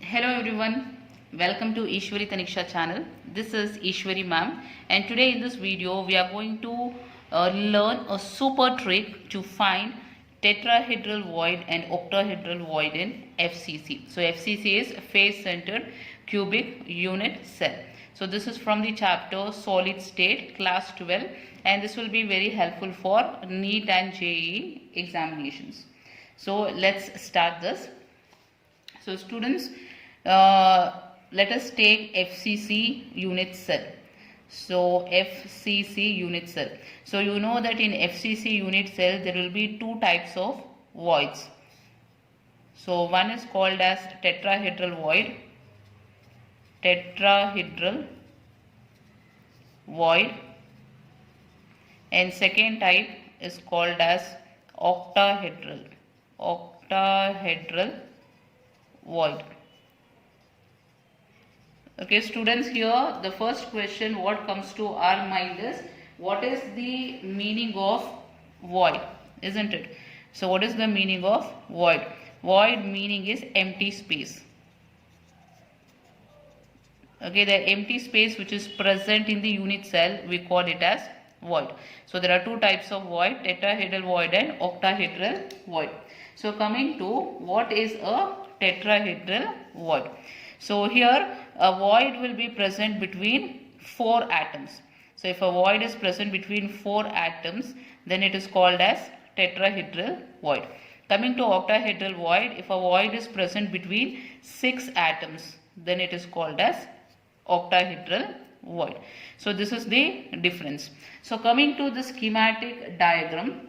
Hello everyone, welcome to Eshwari channel. This is Eshwari ma'am, and today in this video we are going to learn a super trick to find tetrahedral void and octahedral void in FCC. So FCC is face centered cubic unit cell. So this is from the chapter solid state class 12, and this will be very helpful for NEET and JEE examinations. So let's start this. So students, let us take FCC unit cell. So FCC unit cell. So you know that in FCC unit cell there will be two types of voids. So one is called as tetrahedral void. Tetrahedral void. And second type is called as octahedral. Octahedral void. Okay students, here the first question what comes to our mind is what is the meaning of void, isn't it? So what is the meaning of void? Void meaning is empty space. Okay, the empty space which is present in the unit cell, we call it as void. So there are two types of void, tetrahedral void and octahedral void. So coming to what is a tetrahedral void. So here a void will be present between four atoms. So if a void is present between four atoms, then it is called as tetrahedral void. Coming to octahedral void, if a void is present between six atoms, then it is called as octahedral void. So this is the difference. So coming to the schematic diagram,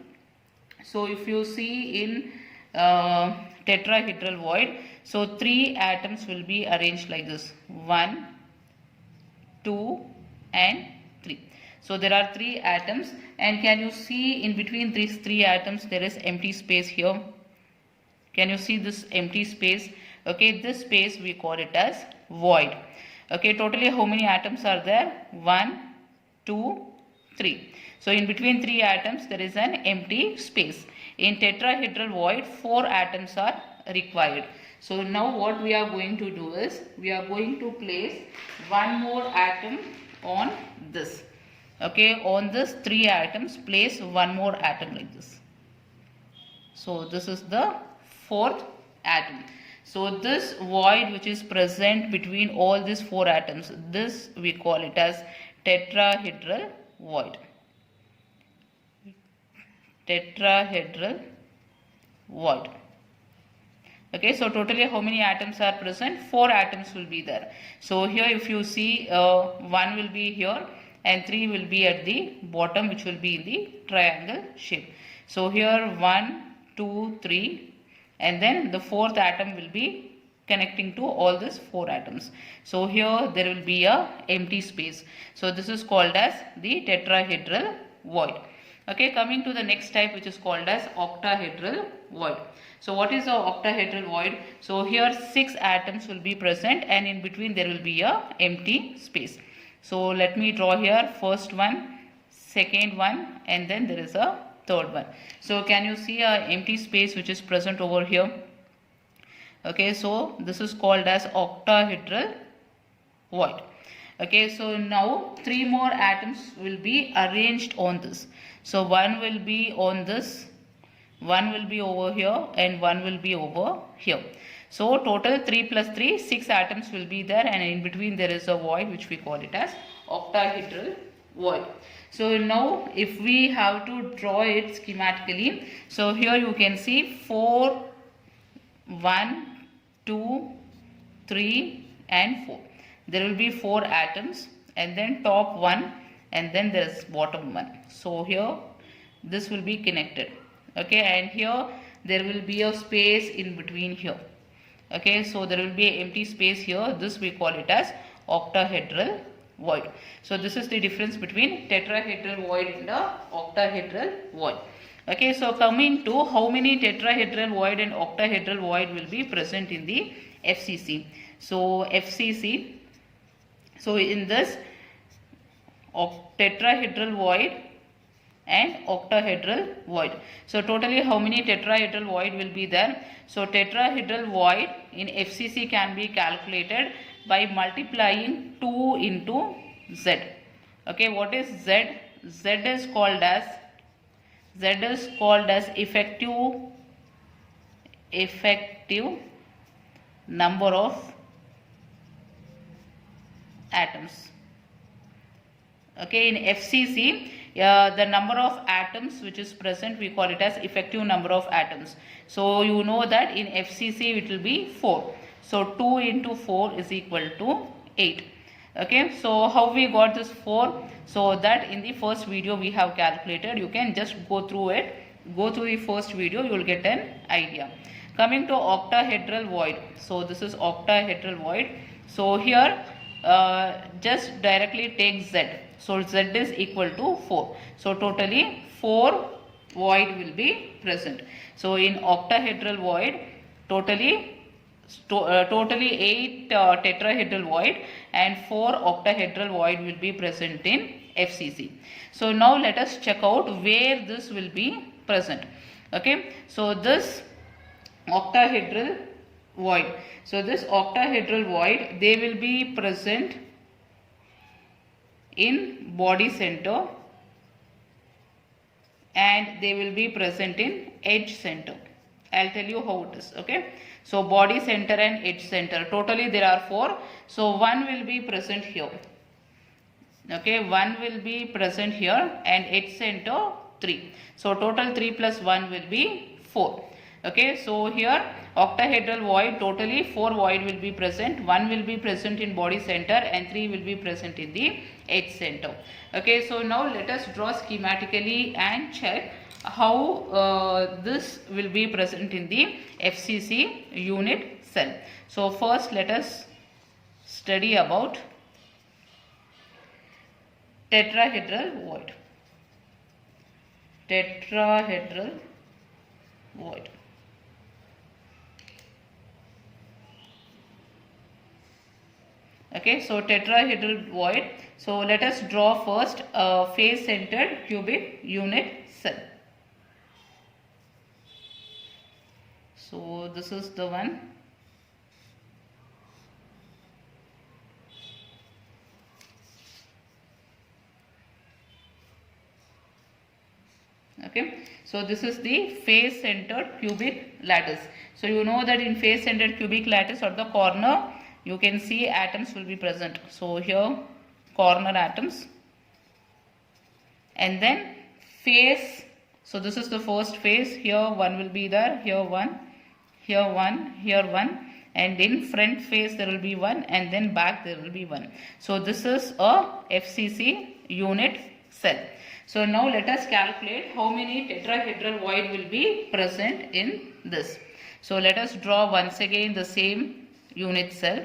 so if you see in tetrahedral void, so three atoms will be arranged like this: 1, 2 and 3. So there are three atoms, and can you see in between these three atoms there is empty space here? Can you see this empty space? Okay, this space we call it as void. Okay, totally how many atoms are there? 1, 2, 3. So in between three atoms there is an empty space. In tetrahedral void, four atoms are required. So now what we are going to do is we are going to place one more atom on this. Okay, on this three atoms, place one more atom like this. So this is the fourth atom. So this void which is present between all these four atoms, this we call it as tetrahedral void. Tetrahedral void. Okay, so totally how many atoms are present? Four atoms will be there. So here if you see, one will be here and three will be at the bottom, which will be in the triangle shape. So here 1, 2, 3, and then the fourth atom will be connecting to all these four atoms. So here there will be a empty space. So this is called as the tetrahedral void. Okay, coming to the next type, which is called as octahedral void. So what is the octahedral void? So here six atoms will be present, and in between there will be a empty space. So let me draw here first one, second one, and then there is a third one. So can you see a empty space which is present over here? Okay, so this is called as octahedral void. Okay, so now three more atoms will be arranged on this. So one will be on this, one will be over here, and one will be over here. So total 3 plus 3, 6 atoms will be there, and in between there is a void which we call it as octahedral void. So now if we have to draw it schematically, so here you can see 4, 1, 2, 3 and 4. There will be four atoms, and then top one, and then there is bottom one. So here this will be connected. Okay, and here there will be a space in between here. Okay, so there will be an empty space here. This we call it as octahedral void. So this is the difference between tetrahedral void and the octahedral void. Okay, so coming to how many tetrahedral void and octahedral void will be present in the FCC. So FCC, so in this tetrahedral void, and octahedral void. So totally how many tetrahedral void will be there? So tetrahedral void in FCC can be calculated by multiplying 2 into Z. Okay, what is Z? Z is called as effective number of atoms. Okay, in FCC, the number of atoms which is present, we call it as effective number of atoms. So you know that in FCC it will be 4. So 2 into 4 is equal to 8. Okay, so how we got this 4? So that in the first video we have calculated. You can just go through it. Go through the first video, you will get an idea. Coming to octahedral void. So this is octahedral void. So here just directly take Z. So Z is equal to 4. So totally 4 void will be present. So in octahedral void, totally 8 tetrahedral void and 4 octahedral void will be present in FCC. So now let us check out where this will be present. Okay, so this octahedral void. So this octahedral void, they will be present in body center and they will be present in edge center. I'll tell you how it is. Okay, so body center and edge center, totally there are 4. So one will be present here. Okay, one will be present here and edge center 3. So total 3 plus 1 will be 4. Okay, so here octahedral void, totally 4 void will be present. 1 will be present in body center and 3 will be present in the edge center. Okay, so now let us draw schematically and check how this will be present in the FCC unit cell. So first let us study about tetrahedral void. Tetrahedral void. Okay, so tetrahedral void. So let us draw first a face-centered cubic unit cell. So this is the one. Okay, so this is the face-centered cubic lattice. So you know that in face-centered cubic lattice at the corner, you can see atoms will be present. So here corner atoms and then face. So this is the first face. Here one will be there, here one, here one, here one, and in front face there will be one and then back there will be one. So this is a FCC unit cell. So now let us calculate how many tetrahedral void will be present in this. So let us draw once again the same unit cell.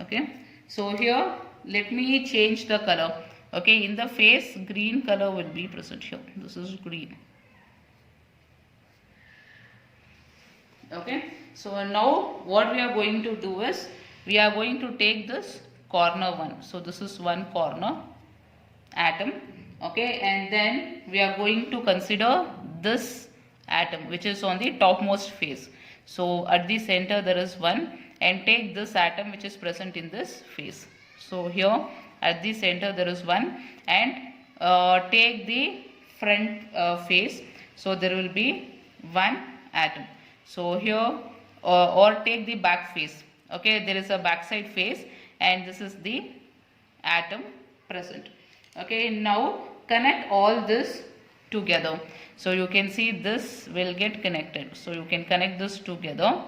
Okay, so here let me change the color. Okay, in the face green color will be present here. This is green. Okay, so now what we are going to do is we are going to take this corner one. So this is one corner atom. Okay, and then we are going to consider this atom which is on the topmost face. So at the center there is one, and take this atom which is present in this face. So here at the center there is one, and take the front face. So there will be one atom. So here or take the back face. Okay, there is a backside face and this is the atom present. Okay, now connect all this together. So you can see this will get connected. So you can connect this together.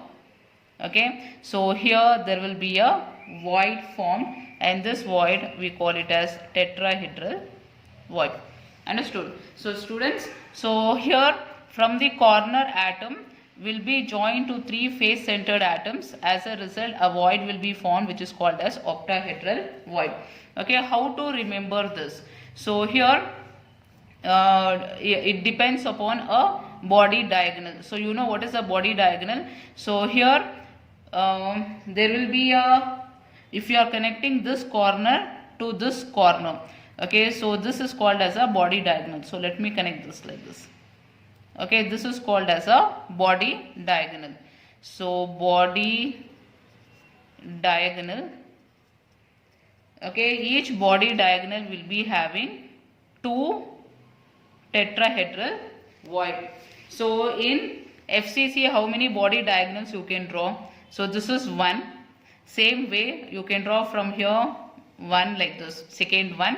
Okay, so here there will be a void formed, and this void we call it as tetrahedral void. Understood? So students, so here from the corner atom will be joined to 3 face centered atoms. As a result, a void will be formed which is called as octahedral void. Okay, how to remember this? So here it depends upon a body diagonal. So you know what is a body diagonal. So here there will be a, if you are connecting this corner to this corner, okay, so this is called as a body diagonal. So let me connect this like this. Okay, this is called as a body diagonal. So body diagonal, okay, each body diagonal will be having two tetrahedral void. So in FCC, how many body diagonals you can draw? So this is one. Same way you can draw from here one like this, second one.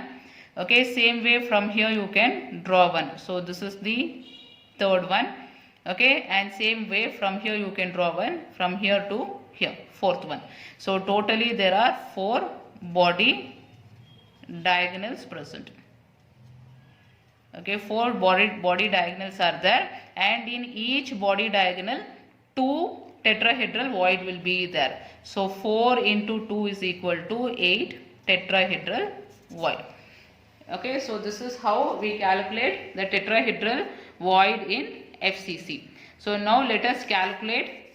Okay, same way from here you can draw one. So this is the third one. Okay, and same way from here you can draw one, from here to here, fourth one. So totally there are 4 body diagonals present. Okay, 4 body diagonals are there, and in each body diagonal 2 tetrahedral void will be there. So 4 into 2 is equal to 8 tetrahedral void. Okay, so this is how we calculate the tetrahedral void in FCC. So now let us calculate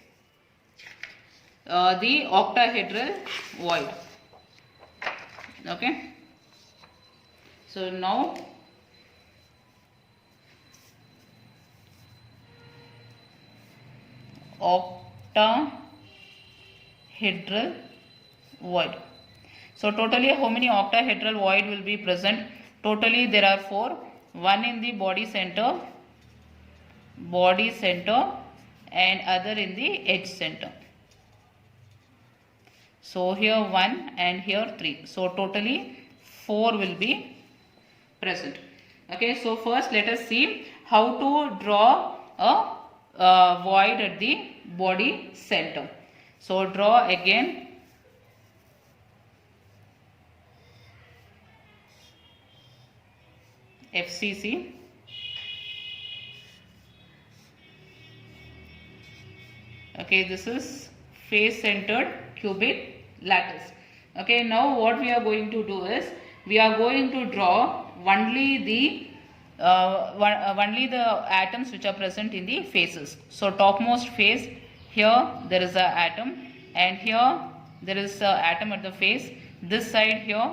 the octahedral void. Okay, so now octahedral void. So totally how many octahedral void will be present? Totally there are 4. One in the body center, and other in the edge center. So here 1 and here 3. So totally 4 will be present. Okay, so first let us see how to draw a void at the body center. So draw again FCC. Okay, this is face centered cubic lattice. Okay, now what we are going to do is we are going to draw only the atoms which are present in the faces. So topmost face, here there is a atom, and here there is a atom at the face. This side here,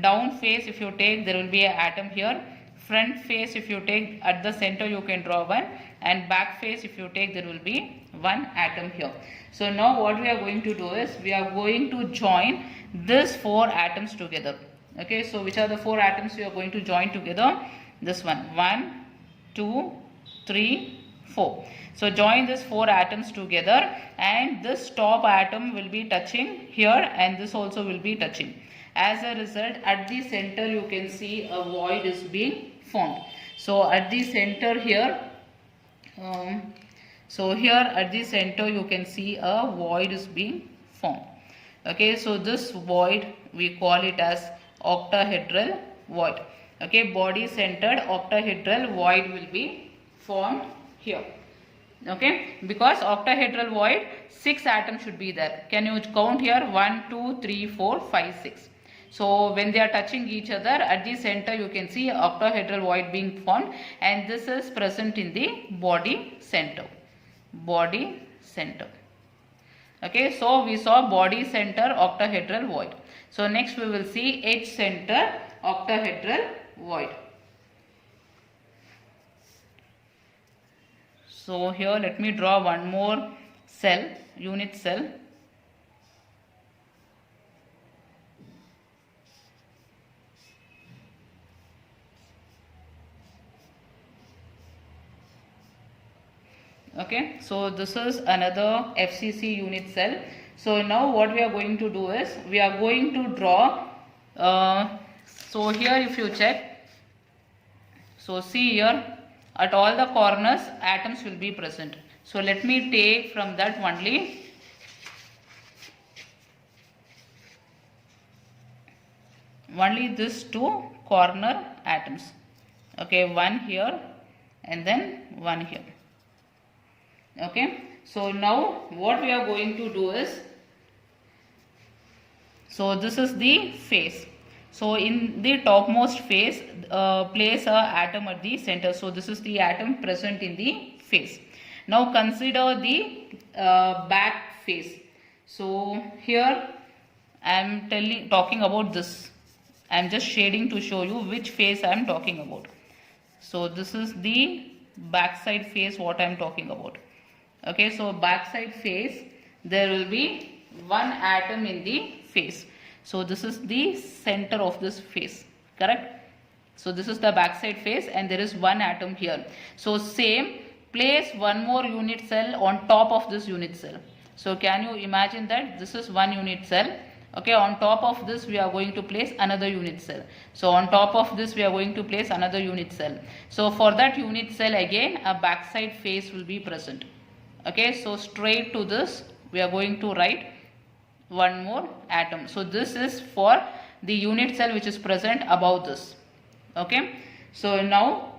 down face if you take, there will be an atom here. Front face if you take, at the center you can draw one, and back face if you take, there will be one atom here. So now what we are going to do is we are going to join these 4 atoms together. Okay, so which are the 4 atoms we are going to join together? This one, 1, 2, 3, 4. So join these 4 atoms together, and this top atom will be touching here, and this also will be touching. As a result, at the center you can see a void is being formed. So at the center here, at the center you can see a void is being formed. Okay, so this void we call it as octahedral void. Okay, body centered octahedral void will be formed here. Okay, because octahedral void 6 atoms should be there. Can you count here? 1, 2, 3, 4, 5, 6. So when they are touching each other, at the center you can see octahedral void being formed, and this is present in the body center. Body center. Okay, so we saw body center octahedral void. So next we will see edge center octahedral void. So here let me draw one more cell, unit cell. Okay, so this is another FCC unit cell. So now what we are going to do is we are going to draw, so here if you check, so see here at all the corners atoms will be present. So let me take from that only these 2 corner atoms. Okay, one here and then one here. Okay, so now what we are going to do is, so this is the face. So in the topmost face, place a atom at the center. So this is the atom present in the face. Now consider the back face. So here I am talking about this. I am just shading to show you which face I am talking about. So this is the backside face what I am talking about. Okay, so backside face, there will be one atom in the face. So this is the center of this face, correct? So this is the backside face and there is one atom here. So same, place one more unit cell on top of this unit cell. So can you imagine that this is one unit cell. Okay, on top of this we are going to place another unit cell. So on top of this we are going to place another unit cell. So for that unit cell again a backside face will be present. Okay, so straight to this we are going to write one more atom. So this is for the unit cell which is present above this. Okay, so now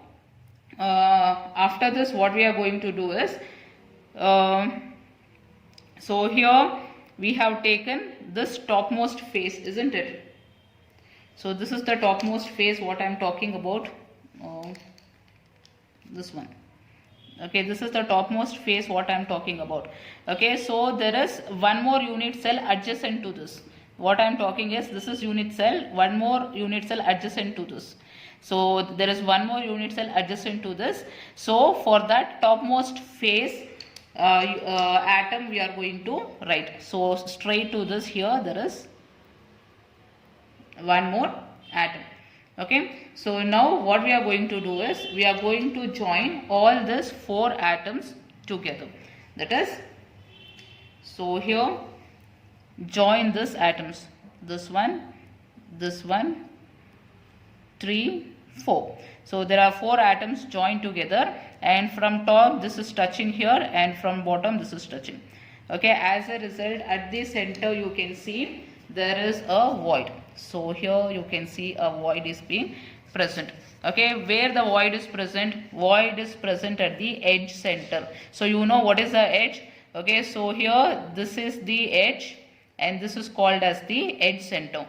after this what we are going to do is, so here we have taken this topmost face, isn't it? So this is the topmost face what I am talking about, this one. Okay, this is the topmost face what I am talking about. Okay, so there is one more unit cell adjacent to this. What I am talking is this is unit cell, one more unit cell adjacent to this. So there is one more unit cell adjacent to this. So for that topmost face atom we are going to write. So straight to this here there is one more atom. Okay, so now what we are going to do is we are going to join all these four atoms together. That is, so here join these atoms, this one, 3, 4. So there are four atoms joined together and from top this is touching here and from bottom this is touching. Okay, as a result at the center you can see there is a void. So here you can see a void is being present. Okay, where the void is present? Void is present at the edge center. So you know what is the edge? Okay, so here this is the edge and this is called as the edge center.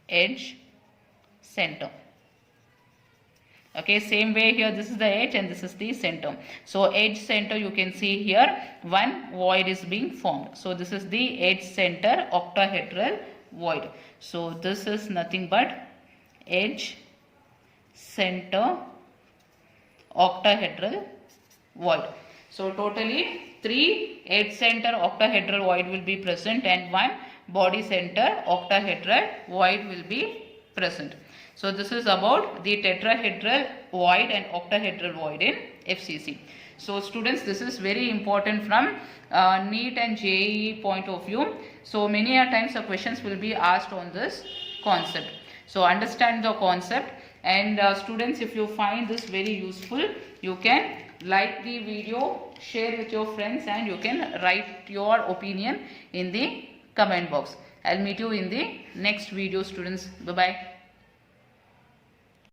Edge center. Okay, same way here this is the edge and this is the center. So edge center you can see here one void is being formed. So this is the edge center octahedral void. So this is nothing but edge center octahedral void. So totally 3 edge center octahedral void will be present and 1 body center octahedral void will be present. So this is about the tetrahedral void and octahedral void in FCC. So students, this is very important from NEET and JEE point of view. So many a times the questions will be asked on this concept. So understand the concept, and students, if you find this very useful, you can like the video, share with your friends, and you can write your opinion in the comment box. I'll meet you in the next video, students. Bye bye.